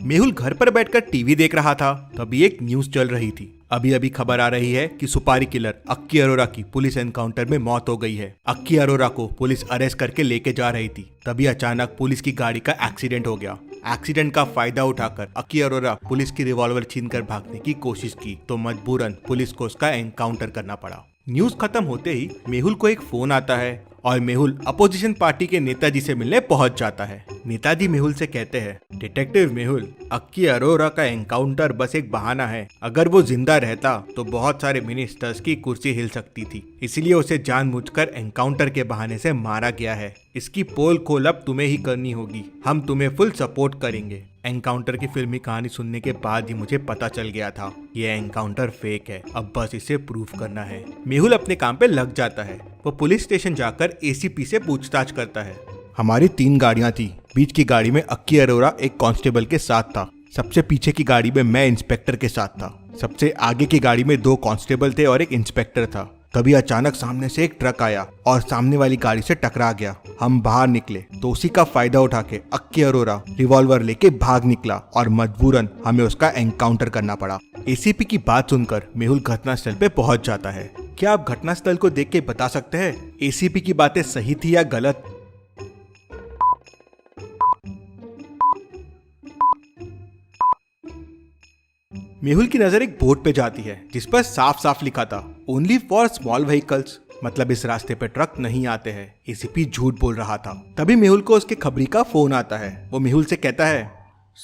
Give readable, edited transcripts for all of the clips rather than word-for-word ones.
मेहुल घर पर बैठकर टीवी देख रहा था, तभी एक न्यूज चल रही थी। अभी अभी खबर आ रही है कि सुपारी किलर अक्की अरोरा की पुलिस एनकाउंटर में मौत हो गई है। अक्की अरोरा को पुलिस अरेस्ट करके लेके जा रही थी, तभी अचानक पुलिस की गाड़ी का एक्सीडेंट हो गया। एक्सीडेंट का फायदा उठाकर अक्की अरोरा पुलिस की रिवॉल्वर छीनकर भागने की कोशिश की, तो मजबूरन पुलिस को उसका एनकाउंटर करना पड़ा। न्यूज खत्म होते ही मेहुल को एक फोन आता है और मेहुल अपोजिशन पार्टी के नेताजी से मिलने पहुंच जाता है। नेताजी मेहुल से कहते हैं, डिटेक्टिव मेहुल, अक्की अरोरा का एनकाउंटर बस एक बहाना है। अगर वो जिंदा रहता तो बहुत सारे मिनिस्टर्स की कुर्सी हिल सकती थी, इसलिए उसे जानबूझकर एनकाउंटर के बहाने से मारा गया है। इसकी पोल खोल अब तुम्हें ही करनी होगी, हम तुम्हें फुल सपोर्ट करेंगे। एनकाउंटर की फिल्मी कहानी सुनने के बाद ही मुझे पता चल गया था ये एनकाउंटर फेक है, अब बस इसे प्रूफ करना है। मेहुल अपने काम पे लग जाता है। वो पुलिस स्टेशन जाकर एसीपी से पूछताछ करता है। हमारी 3 गाड़ियां थी, बीच की गाड़ी में अक्की अरोरा एक कांस्टेबल के साथ था, सबसे पीछे की गाड़ी में मैं इंस्पेक्टर के साथ था, सबसे आगे की गाड़ी में 2 कांस्टेबल थे और एक इंस्पेक्टर था। तभी अचानक सामने से एक ट्रक आया और सामने वाली गाड़ी से टकरा गया। हम बाहर निकले तो उसी का फायदा उठा के अक्की अरोरा रिवॉल्वर लेके भाग निकला और मजबूरन हमें उसका एनकाउंटर करना पड़ा। एसीपी की बात सुनकर मेहुल घटनास्थल पे पहुंच जाता है। क्या आप घटनास्थल को देख के बता सकते हैं एसीपी की बातें सही थी या गलत? मेहुल की नजर एक बोर्ड पे जाती है जिस पर साफ साफ लिखा था, ओनली फॉर स्मॉल व्हीकल्स, मतलब इस रास्ते पे ट्रक नहीं आते हैं। एसीपी झूठ बोल रहा था। तभी मेहुल को उसके खबरी का फोन आता है। वो मेहुल से कहता है,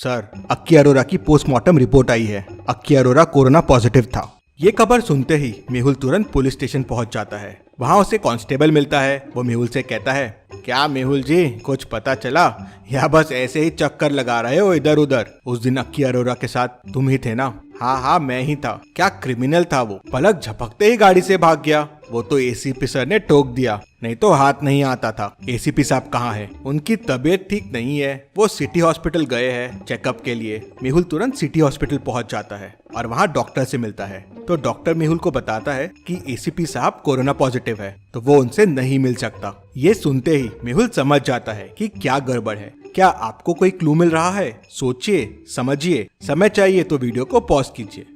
सर, अक्की अरोरा की पोस्टमार्टम रिपोर्ट आई है, अक्की अरोरा कोरोना पॉजिटिव था। ये खबर सुनते ही मेहुल तुरंत पुलिस स्टेशन पहुंच जाता है। वहाँ उसे कांस्टेबल मिलता है। वो मेहुल से कहता है, क्या मेहुल जी, कुछ पता चला या बस ऐसे ही चक्कर लगा रहे हो इधर उधर? उस दिन अक्की अरोरा के साथ तुम ही थे ना? हाँ, मैं ही था। क्या क्रिमिनल था वो? पलक झपकते ही गाड़ी से भाग गया। वो तो एसीपी सर ने टोक दिया, नहीं तो हाथ नहीं आता था। एसीपी साहब कहाँ हैं? उनकी तबीयत ठीक नहीं है, वो सिटी हॉस्पिटल गए हैं चेकअप के लिए। मेहुल तुरंत सिटी हॉस्पिटल पहुंच जाता है और वहाँ डॉक्टर से मिलता है। तो डॉक्टर मेहुल को बताता है कि एसीपी साहब कोरोना पॉजिटिव है, तो वो उनसे नहीं मिल सकता। ये सुनते ही मेहुल समझ जाता है कि क्या गड़बड़ है। क्या आपको कोई क्लू मिल रहा है? सोचिए, समझिए, समय चाहिए तो वीडियो को पॉज कीजिए।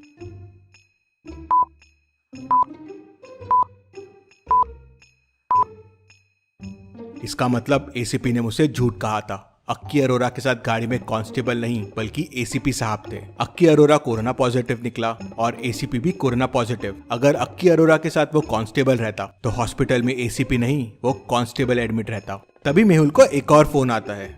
इसका मतलब एसीपी ने मुझसे झूठ कहा था। अक्की अरोरा के साथ गाड़ी में कांस्टेबल नहीं बल्कि एसीपी साहब थे। अक्की अरोरा कोरोना पॉजिटिव निकला और एसीपी भी कोरोना पॉजिटिव। अगर अक्की अरोरा के साथ वो कांस्टेबल रहता तो हॉस्पिटल में एसीपी नहीं, वो कांस्टेबल एडमिट रहता। तभी मेहुल को एक और फोन आता है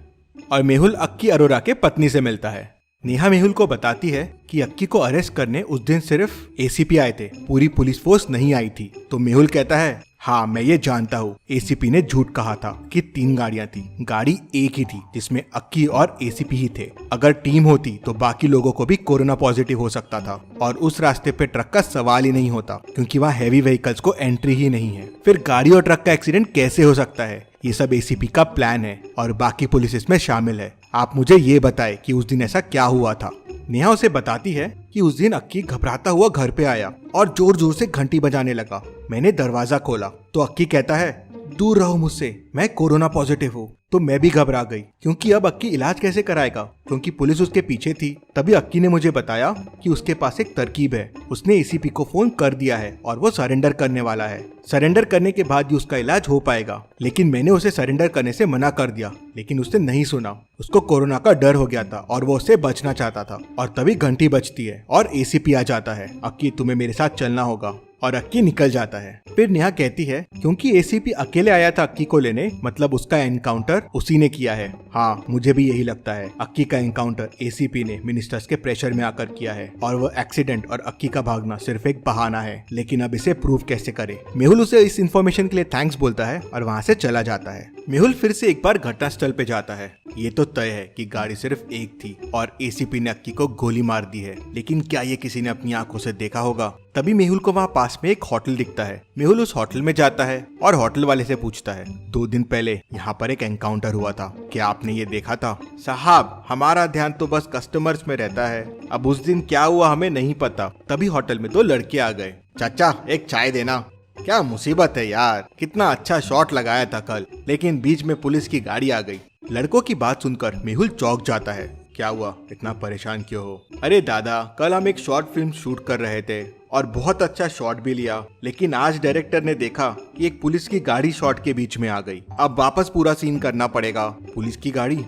और मेहुल अक्की अरोरा के पत्नी से मिलता है। नेहा मेहुल को बताती है कि अक्की को अरेस्ट करने उस दिन सिर्फ एसीपी आए थे, पूरी पुलिस फोर्स नहीं आई थी। तो मेहुल कहता है, हाँ, मैं ये जानता हूँ, एसीपी ने झूठ कहा था कि 3 गाड़ियां थी, गाड़ी एक ही थी जिसमें अक्की और एसीपी ही थे। अगर टीम होती तो बाकी लोगों को भी कोरोना पॉजिटिव हो सकता था और उस रास्ते पे ट्रक का सवाल ही नहीं होता, क्योंकि वहाँ हैवी व्हीकल्स को एंट्री ही नहीं है। फिर गाड़ी और ट्रक का एक्सीडेंट कैसे हो सकता है? ये सब एसीपी का प्लान है और बाकी पुलिस इसमें शामिल है। आप मुझे ये बताएं कि उस दिन ऐसा क्या हुआ था। नेहा उसे बताती है कि उस दिन अक्की घबराता हुआ घर पे आया और जोर जोर से घंटी बजाने लगा। मैंने दरवाजा खोला तो अक्की कहता है, दूर रहो मुझसे, मैं कोरोना पॉजिटिव हूँ। तो मैं भी घबरा गई, क्योंकि अब अक्की इलाज कैसे कराएगा, क्योंकि पुलिस उसके पीछे थी। तभी अक्की ने मुझे बताया कि उसके पास एक तरकीब है। उसने एसीपी को फोन कर दिया है और वो सरेंडर करने वाला है। सरेंडर करने के बाद ही उसका इलाज हो पाएगा। लेकिन मैंने उसे सरेंडर करने से मना कर दिया, लेकिन उसने नहीं सुना। उसको कोरोना का डर हो गया था और वो उससे बचना चाहता था। और तभी घंटी बजती है और एसीपी आ जाता है। अक्की, तुम्हें मेरे साथ चलना होगा। और अक्की निकल जाता है। फिर नेहा कहती है, क्योंकि एसीपी अकेले आया था अक्की को लेने, मतलब उसका एनकाउंटर उसी ने किया है। हाँ, मुझे भी यही लगता है। अक्की का एनकाउंटर एसीपी ने मिनिस्टर्स के प्रेशर में आकर किया है और वो एक्सीडेंट और अक्की का भागना सिर्फ एक बहाना है। लेकिन अब इसे प्रूव कैसे करे? मेहुल उसे इस इन्फॉर्मेशन के लिए थैंक्स बोलता है और वहाँ से चला जाता है। मेहुल फिर से एक बार घटनास्थल पे जाता है। ये तो तय है कि गाड़ी सिर्फ एक थी और एसीपी ने अक्की को गोली मार दी है, लेकिन क्या ये किसी ने अपनी आंखों से देखा होगा? तभी मेहुल को वहाँ पास में एक होटल दिखता है। मेहुल उस होटल में जाता है और होटल वाले से पूछता है, 2 दिन पहले यहाँ पर एक एनकाउंटर हुआ था, क्या आपने ये देखा था? साहब, हमारा ध्यान तो बस कस्टमर्स में रहता है, अब उस दिन क्या हुआ हमें नहीं पता। तभी होटल में 2 लड़के आ गए। चाचा, एक चाय देना। क्या मुसीबत है यार, कितना अच्छा शॉट लगाया था कल, लेकिन बीच में पुलिस की गाड़ी आ गई। लड़कों की बात सुनकर मेहुल चौंक जाता है क्या हुआ, इतना परेशान क्यों हो? अरे दादा, कल हम एक शॉर्ट फिल्म शूट कर रहे थे और बहुत अच्छा शॉट भी लिया, लेकिन आज डायरेक्टर ने देखा कि एक पुलिस की गाड़ी शॉट के बीच में आ गई। अब वापस पूरा सीन करना पड़ेगा। पुलिस की गाड़ी?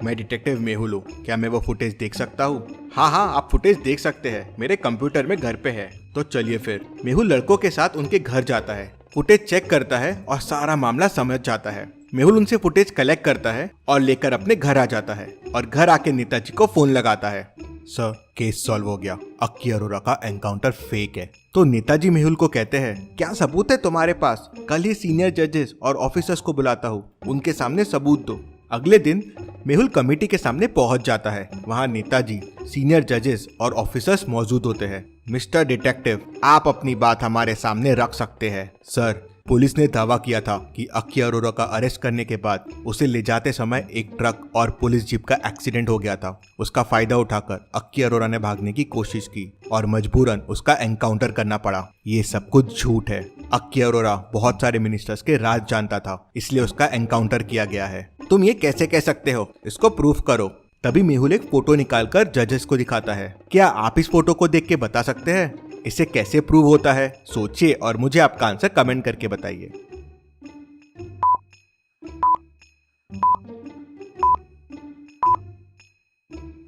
मैं डिटेक्टिव मेहुल हूँ, क्या मैं वो फुटेज देख सकता हूँ? हाँ हाँ, आप फुटेज देख सकते हैं, मेरे कंप्यूटर में घर पे है। तो चलिए फिर। मेहुल लड़कों के साथ उनके घर जाता है, फुटेज चेक करता है और सारा मामला समझ जाता है। मेहुल उनसे फुटेज कलेक्ट करता है और लेकर अपने घर आ जाता है और घर आके नेताजी को फोन लगाता है। सर, केस सॉल्व हो गया, अक्की अरोरा का एनकाउंटर फेक है। तो नेताजी मेहुल को कहते हैं, क्या सबूत है तुम्हारे पास? कल ही सीनियर जजेस और ऑफिसर्स को बुलाता हूँ, उनके सामने सबूत दो। अगले दिन मेहुल कमेटी के सामने पहुंच जाता है। वहां नेताजी, सीनियर जजेस और ऑफिसर्स मौजूद होते हैं। मिस्टर डिटेक्टिव, आप अपनी बात हमारे सामने रख सकते हैं। सर, पुलिस ने दावा किया था कि अक्की अरोरा का अरेस्ट करने के बाद उसे ले जाते समय एक ट्रक और पुलिस जीप का एक्सीडेंट हो गया था। उसका फायदा उठाकर अक्की अरोरा ने भागने की कोशिश की और मजबूरन उसका एनकाउंटर करना पड़ा। ये सब कुछ झूठ है। अक्की अरोरा बहुत सारे मिनिस्टर्स के राज जानता था, इसलिए उसका एनकाउंटर किया गया है। तुम ये कैसे कह सकते हो? इसको प्रूफ करो। तभी मेहुल एक फोटो निकालकर जजेस को दिखाता है। क्या आप इस फोटो को देख के बता सकते हैं इसे कैसे प्रूव होता है? सोचिए और मुझे आपका आंसर कमेंट करके बताइए।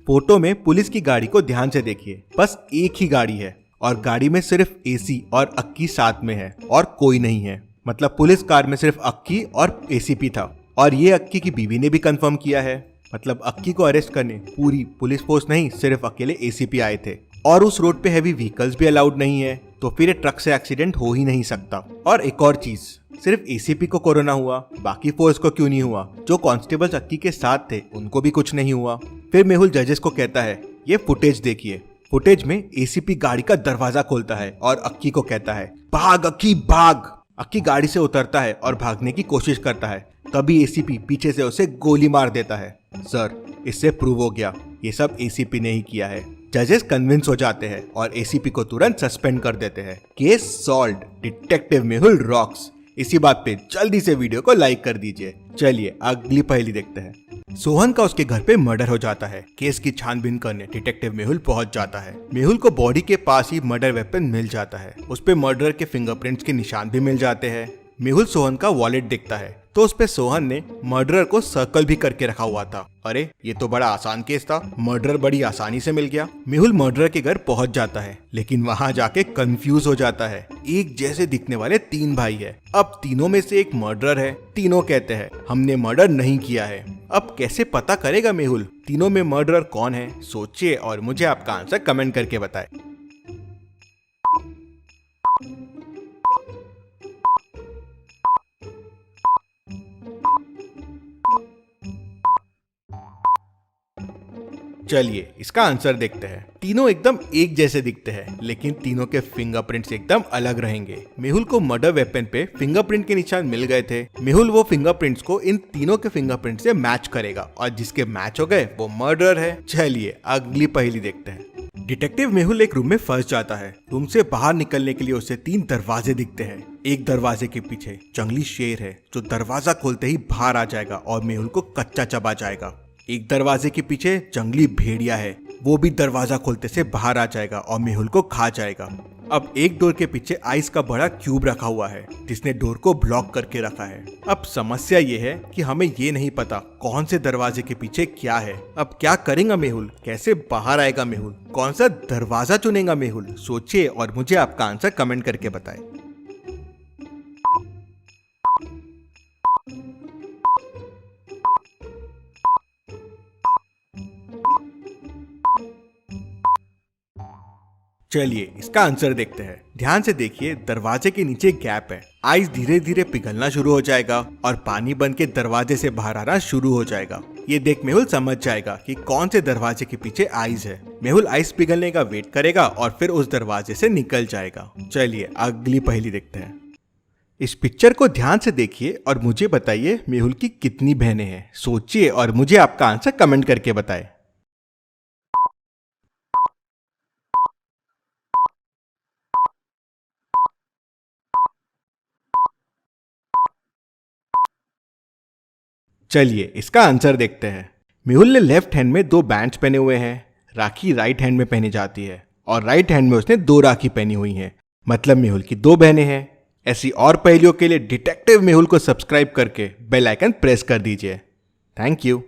फोटो में पुलिस की गाड़ी को ध्यान से देखिए। बस एक ही गाड़ी है और गाड़ी में सिर्फ एसी और अक्की साथ में है और कोई नहीं है। मतलब पुलिस कार में सिर्फ अक्की और एसीपी था और ये अक्की की बीवी ने भी कंफर्म किया है। मतलब अक्की को अरेस्ट करने पूरी पुलिस फोर्स नहीं, सिर्फ अकेले एसीपी आए थे। और उस रोड पे हैवी व्हीकल्स भी अलाउड नहीं है, तो फिर ये ट्रक से एक्सीडेंट हो ही नहीं सकता। और एक और चीज, सिर्फ एसीपी को कोरोना हुआ, बाकी फोर्स को क्यों नहीं हुआ? जो कांस्टेबल्स अक्की के साथ थे उनको भी कुछ नहीं हुआ। फिर मेहुल जजेस को कहता है, ये फुटेज देखिए। फुटेज में एसीपी गाड़ी का दरवाजा खोलता है और अक्की को कहता है, भाग अक्की भाग। अक्की गाड़ी से उतरता है और भागने की कोशिश करता है। तभी एसीपी पीछे से उसे गोली मार देता है। सर, इससे प्रूव हो गया ये सब एसीपी ने ही किया है। जजेस कन्विंस हो जाते हैं और एसीपी को तुरंत सस्पेंड कर देते हैं। Case solved, detective Mehul rocks. इसी बात पे जल्दी से वीडियो को लाइक कर दीजिए। चलिए अगली पहेली देखते हैं। सोहन का उसके घर पे मर्डर हो जाता है। केस की छानबीन करने डिटेक्टिव मेहुल पहुंच जाता है। मेहुल को बॉडी के पास ही मर्डर वेपन मिल जाता है। उस पे मर्डर के फिंगरप्रिंट्स के निशान भी मिल जाते हैं। मेहुल सोहन का वॉलेट देखता है तो उस पे सोहन ने मर्डरर को सर्कल भी करके रखा हुआ था। अरे, ये तो बड़ा आसान केस था, मर्डरर बड़ी आसानी से मिल गया। मेहुल मर्डरर के घर पहुंच जाता है, लेकिन वहां जाके कंफ्यूज हो जाता है। एक जैसे दिखने वाले 3 भाई है। अब तीनों में से एक मर्डरर है। तीनों कहते हैं हमने मर्डर नहीं किया है। अब कैसे पता करेगा मेहुल तीनों में मर्डरर कौन है? सोचिए और मुझे आपका आंसर कमेंट करके बताएं। चलिए इसका आंसर देखते हैं। तीनों एकदम एक जैसे दिखते हैं, लेकिन तीनों के फिंगरप्रिंट्स एकदम अलग रहेंगे। मेहुल को मर्डर वेपन पे फिंगरप्रिंट के निशान मिल गए थे। मेहुल वो फिंगरप्रिंट्स को इन तीनों के फिंगरप्रिंट से मैच करेगा और जिसके मैच हो गए वो मर्डर है। चलिए अगली पहेली देखते हैं। डिटेक्टिव मेहुल एक रूम में फंस जाता है। रूम से बाहर निकलने के लिए उसे 3 दरवाजे दिखते हैं। एक दरवाजे के पीछे जंगली शेर है जो दरवाजा खोलते ही बाहर आ जाएगा और मेहुल को कच्चा चबा जाएगा। एक दरवाजे के पीछे जंगली भेड़िया है, वो भी दरवाजा खोलते से बाहर आ जाएगा और मेहुल को खा जाएगा। अब एक डोर के पीछे आइस का बड़ा क्यूब रखा हुआ है जिसने डोर को ब्लॉक करके रखा है। अब समस्या ये है कि हमें ये नहीं पता कौन से दरवाजे के पीछे क्या है। अब क्या करेगा मेहुल? कैसे बाहर आएगा मेहुल? कौन सा दरवाजा चुनेगा मेहुल? सोचिए और मुझे आपका आंसर कमेंट करके बताएं। चलिए इसका आंसर देखते हैं। ध्यान से देखिए, दरवाजे के नीचे गैप है। आइस धीरे धीरे पिघलना शुरू हो जाएगा और पानी बन के दरवाजे से बाहर आना शुरू हो जाएगा। ये देख मेहुल समझ जाएगा कि कौन से दरवाजे के पीछे आइस है। मेहुल आइस पिघलने का वेट करेगा और फिर उस दरवाजे से निकल जाएगा। चलिए अगली पहेली देखते हैं। इस पिक्चर को ध्यान से देखिए और मुझे बताइए मेहुल की कितनी बहनें हैं। सोचिए और मुझे आपका आंसर कमेंट करके बताएं। चलिए इसका आंसर देखते हैं। मेहुल ने लेफ्ट हैंड में 2 बैंड्स पहने हुए हैं, राखी राइट हैंड में पहनी जाती है और राइट हैंड में उसने 2 राखी पहनी हुई हैं, मतलब मेहुल की 2 बहनें हैं। ऐसी और पहेलियों के लिए डिटेक्टिव मेहुल को सब्सक्राइब करके बेल आइकन प्रेस कर दीजिए। Thank you.